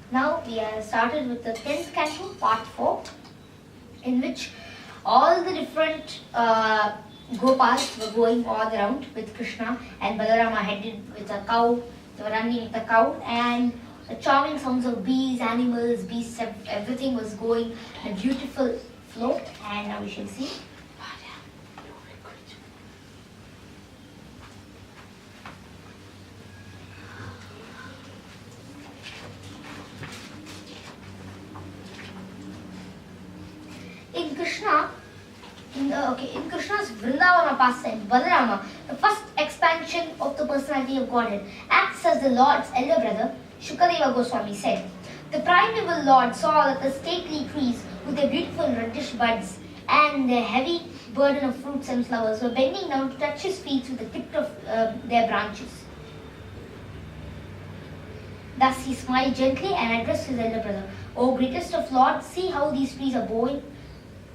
Now we have started with the 10th canto, part 4, in which all the different Gopals were going all around with Krishna, and Balarama headed with a cow. They were running with a cow, and the charming sounds of bees, animals, beasts, everything was going in a beautiful flow. And now we shall see. In Krishna's Vrindavana pastime, Balarama, the first expansion of the personality of Godhead, acts as the Lord's elder brother. Shukadeva Goswami said, "The primeval Lord saw that the stately trees with their beautiful reddish buds and their heavy burden of fruits and flowers were bending down to touch his feet with the tip of their branches. Thus he smiled gently and addressed his elder brother, 'O greatest of lords, see how these trees are bowing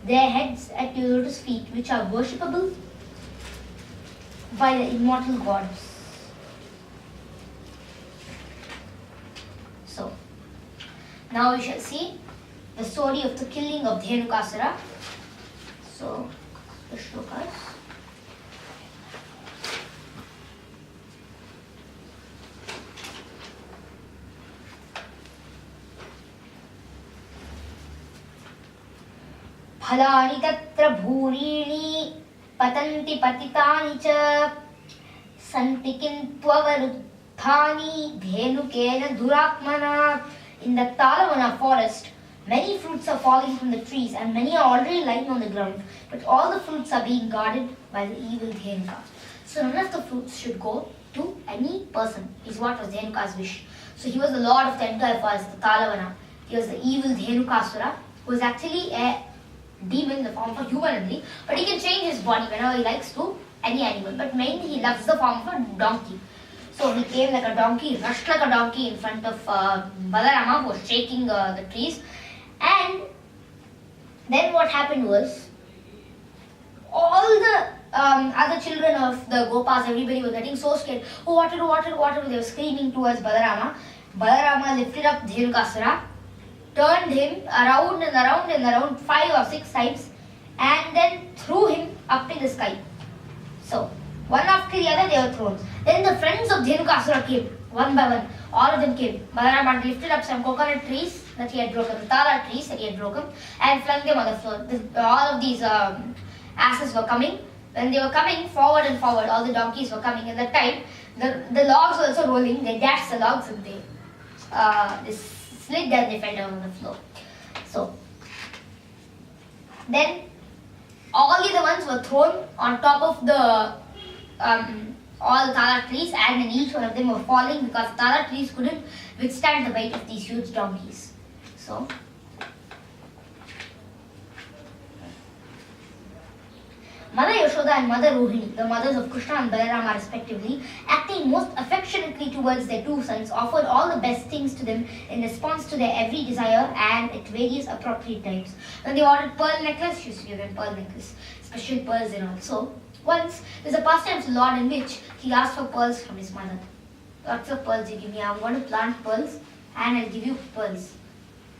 their heads at your lotus feet, which are worshipable by the immortal gods.'" So, now we shall see the story of the killing of Dhenukasura. So, the shlokas. फलानि तत्र भूरीणि पतन्ति पतितानि च सन्ति किन्त्ववरुद्धानि धेनुकेन दुरात्मना. In the Talavana forest, many fruits are falling from the trees and many are already lying on the ground, but all the fruits are being guarded by the evil Dhenuka. So none of the fruits should go to any person, is what was Dhenuka's wish. So he was the lord of the entire forest, the Talavana. He was the evil Dhenukasura, who was actually a demon in the form of a human only, but he can change his body whenever he likes to any animal, but mainly he loves the form of a donkey. So he came like a donkey, rushed like a donkey in front of Balarama, who was shaking the trees. And then what happened was, all the other children of the Gopas, everybody was getting so scared. "Oh, water, water, water!" They were screaming towards Balarama. Balarama lifted up Dhenukasura, turned him around and around and around 5 or 6 times, and then threw him up in the sky. So, one after the other they were thrown. Then the friends of Dhenukasura came, one by one. All of them came. Balarama lifted up some coconut trees that he had broken, the tala trees that he had broken, and flung them on the floor. All of these asses were coming. When they were coming forward and forward, all the donkeys were coming. At that time, the logs were also rolling. They dashed the logs and they slid and they fell down on the floor. So, then all the other ones were thrown on top of the all the tala trees, and then each one of them were falling because tala trees couldn't withstand the weight of these huge donkeys. So, Mother Yashoda and Mother Rohini, the mothers of Krishna and Balarama respectively, acting most affectionately towards their two sons, offered all the best things to them in response to their every desire and at various appropriate times. When they wanted pearl necklace, she used to give them pearl necklace, special pearls and all. So, once there's a pastime of the Lord in which he asked for pearls from his mother. "Lots of pearls you give me. I'm going to plant pearls and I'll give you pearls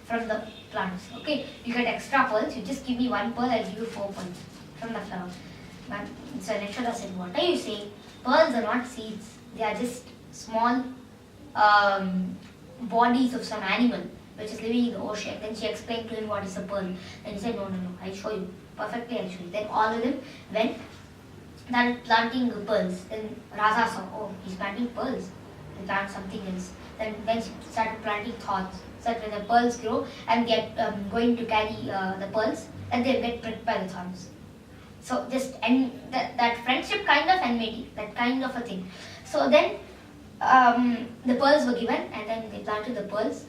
from the plants. Okay, you get extra pearls. You just give me 1 pearl, I'll give you 4 pearls from the flower." So Yashoda said, "What are you saying? Pearls are not seeds. They are just small bodies of some animal which is living in the ocean." Then she explained to him what is a pearl. Then he said, "No, I'll show you. Perfectly, I'll show you." Then all of them went started planting pearls. Then Raza saw, "Oh, he's planting pearls. He'll plant something else." Then she started planting thorns. So that when the pearls grow and get going to carry the pearls, and they'll get pricked by the thorns. So just that friendship kind of enmity, that kind of a thing. So then the pearls were given, and then they planted the pearls.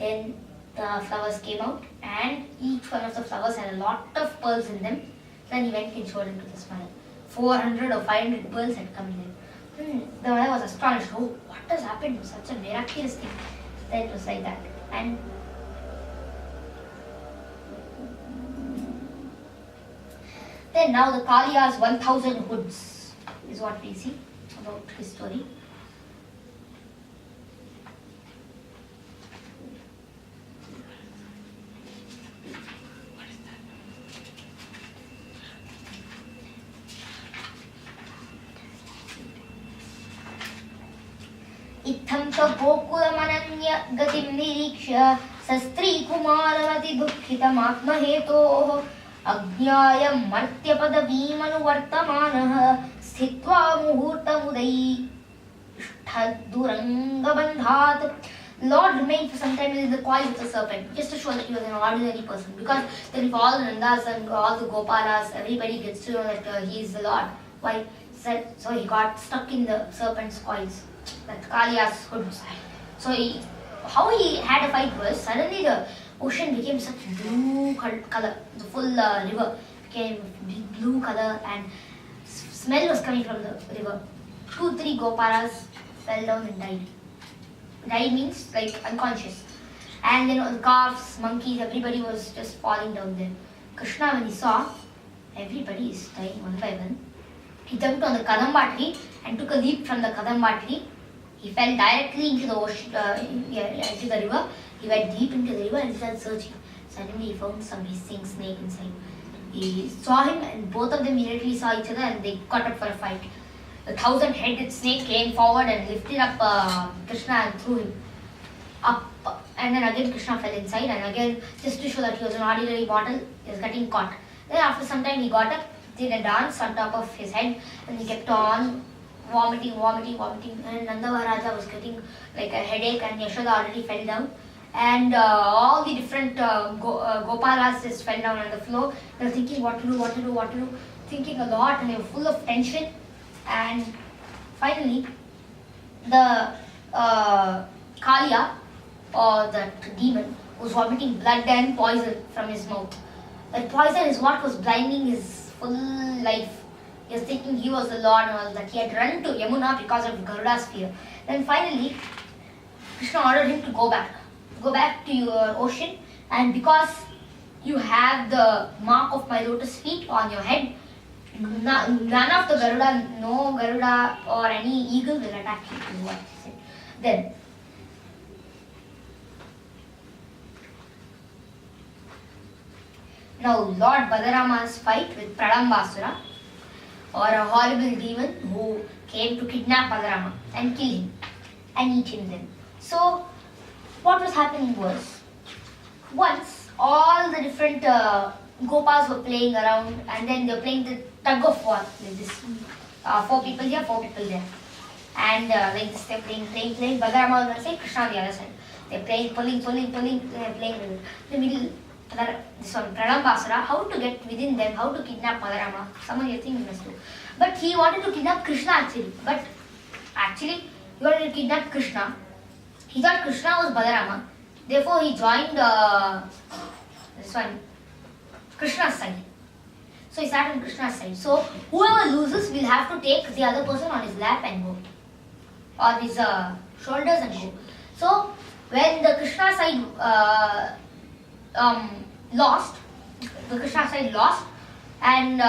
Then the flowers came out, and each one of the flowers had a lot of pearls in them. Then he went and showed it to his mother. 400 or 500 pearls had come there. The mother was astonished. "Oh, what has happened? Such a miraculous thing." Then it was like that. And then now the Kaliya's 1000 hoods is what we see about his story. इत्थं च गोकुलमनन्य गतिं निरीक्ष्य सस्त्रीकुमारमति दुःखितमात्महेतोः अज्ञाय मर्त्यपदवीमनुवर्तमानः स्थित्वा मुहूर्तमुदैष्ठदुरङ्गबन्धात्. Lord remained for some time in the coil with the serpent, just to show that he was an ordinary person. Because then if all the Nandas and all the Gopalas, everybody gets to know that he is the Lord. Why? So he got stuck in the serpent's coils, that Kaliya's hoods. So how he had a fight was, suddenly the ocean became such blue color. The full river became blue color and smell was coming from the river. 2-3 Gopalas fell down and died. Died means like unconscious. And then the calves, monkeys, everybody was just falling down there. Krishna, when he saw everybody is dying one by one, he jumped on the kadamba tree and took a leap from the kadamba tree. He fell directly into the ocean, into the river. He went deep into the river and started searching. Suddenly he found some hissing snake inside. He saw him and both of them immediately saw each other and they got up for a fight. The 1,000-headed snake came forward and lifted up Krishna and threw him up. And then again Krishna fell inside, and again, just to show that he was an ordinary mortal, he was getting caught. Then after some time he got up, did a dance on top of his head, and he kept on vomiting. And Nanda Maharaja was getting like a headache, and Yashoda already fell down. And all the different Gopalas just fell down on the floor. They were thinking what to do, thinking a lot, and they were full of tension. And finally, the Kaliya, or that demon, was vomiting blood and poison from his mouth. That poison is what was blinding his full life. He was thinking he was the Lord and all that. He had run to Yamuna because of Garuda's fear. Then finally, Krishna ordered him to go back to your ocean, and because you have the mark of my lotus feet on your head, none of the Garuda, no Garuda or any eagle will attack you, is what he said. Then, now Lord Balarama's fight with Pradambasura, or a horrible demon who came to kidnap Balarama and kill him and eat him then. So, what was happening was, once all the different Gopas were playing around, and then they were playing the tug of war, like this. 4 people here, 4 people there. And like this, they're playing. Balarama on one side, Krishna on the other side. They're playing, pulling, they're playing in the middle. This one, Pradambasura, how to get within them, how to kidnap Balarama. Someone you think he must do. But he wanted to kidnap Krishna actually. But actually, he wanted to kidnap Krishna. He thought Krishna was Balarama. Therefore, he joined this one, Krishna's side. So he sat on Krishna's side. So whoever loses will have to take the other person on his lap and go, or his shoulders and go. So when the Krishna side lost, and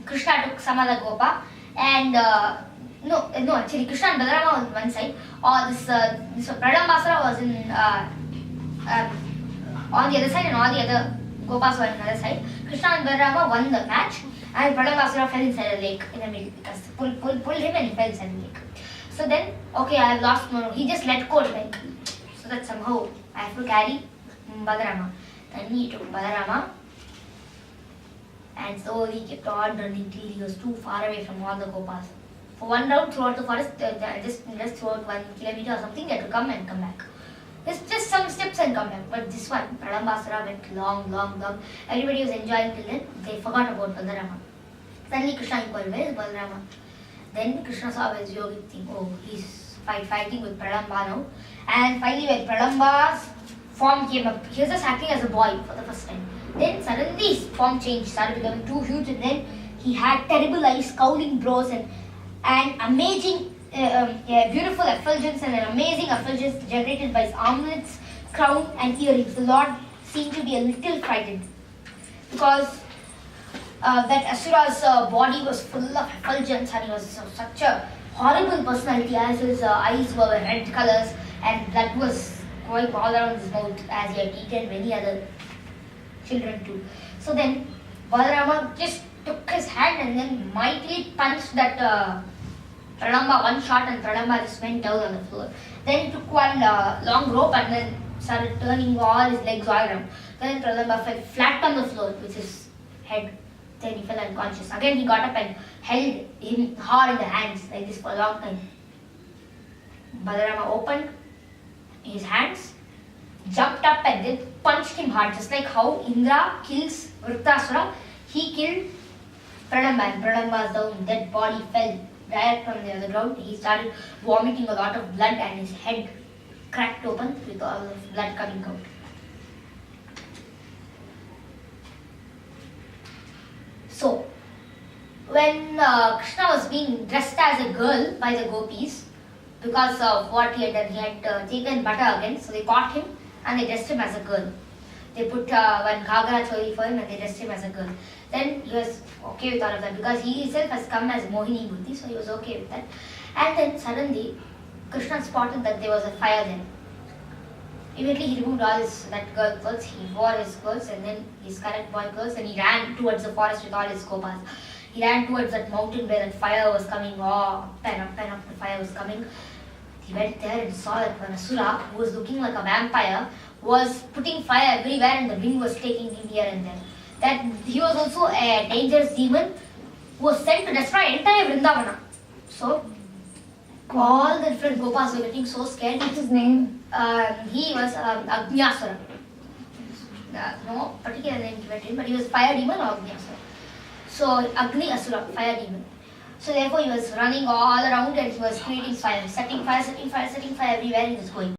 Krishna took some other Gopa, and actually Krishna and Balarama was on one side, or this Pradambasura was on the other side, and all the other Gopas were on the other side. Krishna and Balarama won the match, and Pradambasura fell inside a lake in the middle, because pulled him and he fell inside the lake. So then, okay, I have lost, he just let go, like, so that somehow I have to carry Balarama. Then he took Balarama and slowly kept on running till he was too far away from all the Gopas. For one round throughout the forest, just throughout 1 kilometer or something, they had to come and come back. Just some steps and come back. But this one, Pradambasura, went long. Everybody was enjoying till then. They forgot about Balarama. Suddenly Krishna inquired, where is Balarama? Then Krishna saw his yogic thing. Oh, he's fighting with Pradamba now. And finally when Pradamba's form came up, he was just acting as a boy for the first time. Then suddenly his form changed, started becoming too huge, and then he had terrible eyes, scowling brows, and amazing, beautiful effulgence, and an amazing effulgence generated by his armlets, crown and earrings. The Lord seemed to be a little frightened, because that Asura's body was full of effulgence, and he was such a horrible personality, as his eyes were red colors and blood was going all around his mouth, as he had eaten many other children too. So then Balarama just took his hand and then mightily punched that Pradamba one shot and Pradamba just went down on the floor. Then he took one long rope and then started turning all his legs all around. Then Pradamba fell flat on the floor with his head. Then he fell unconscious. Again he got up and held him hard in the hands like this for a long time. Balarama opened his hands, jumped up and then punched him hard, just like how Indra kills Vritrasura. He killed Pradamba and Pradamba's down dead body fell direct from the ground. He started vomiting a lot of blood and his head cracked open with all the blood coming out. So, when Krishna was being dressed as a girl by the gopis, because of what he had done, he had taken butter again, so they caught him and they dressed him as a girl. They put one ghagra choli for him and they dressed him as a girl. Then he was okay with all of that because he himself has come as Mohini Buddhi, so he was okay with that. And then suddenly, Krishna spotted that there was a fire there. Immediately he removed all that girl clothes, he wore his clothes and then his current boy clothes and he ran towards the forest with all his gopas. He ran towards that mountain where that fire was coming, up and up the fire was coming. He went there and saw that one Asura, who was looking like a vampire, was putting fire everywhere and the wind was taking him here and there. That he was also a dangerous demon who was sent to destroy entire Vrindavana. So, all the different gopas were getting so scared. What's his name? He was Agnyasura. No particular name given to him, but he was fire demon or Agnyasura. So, Agni Asura, fire demon. So therefore he was running all around and he was creating fire, setting fire everywhere he was going.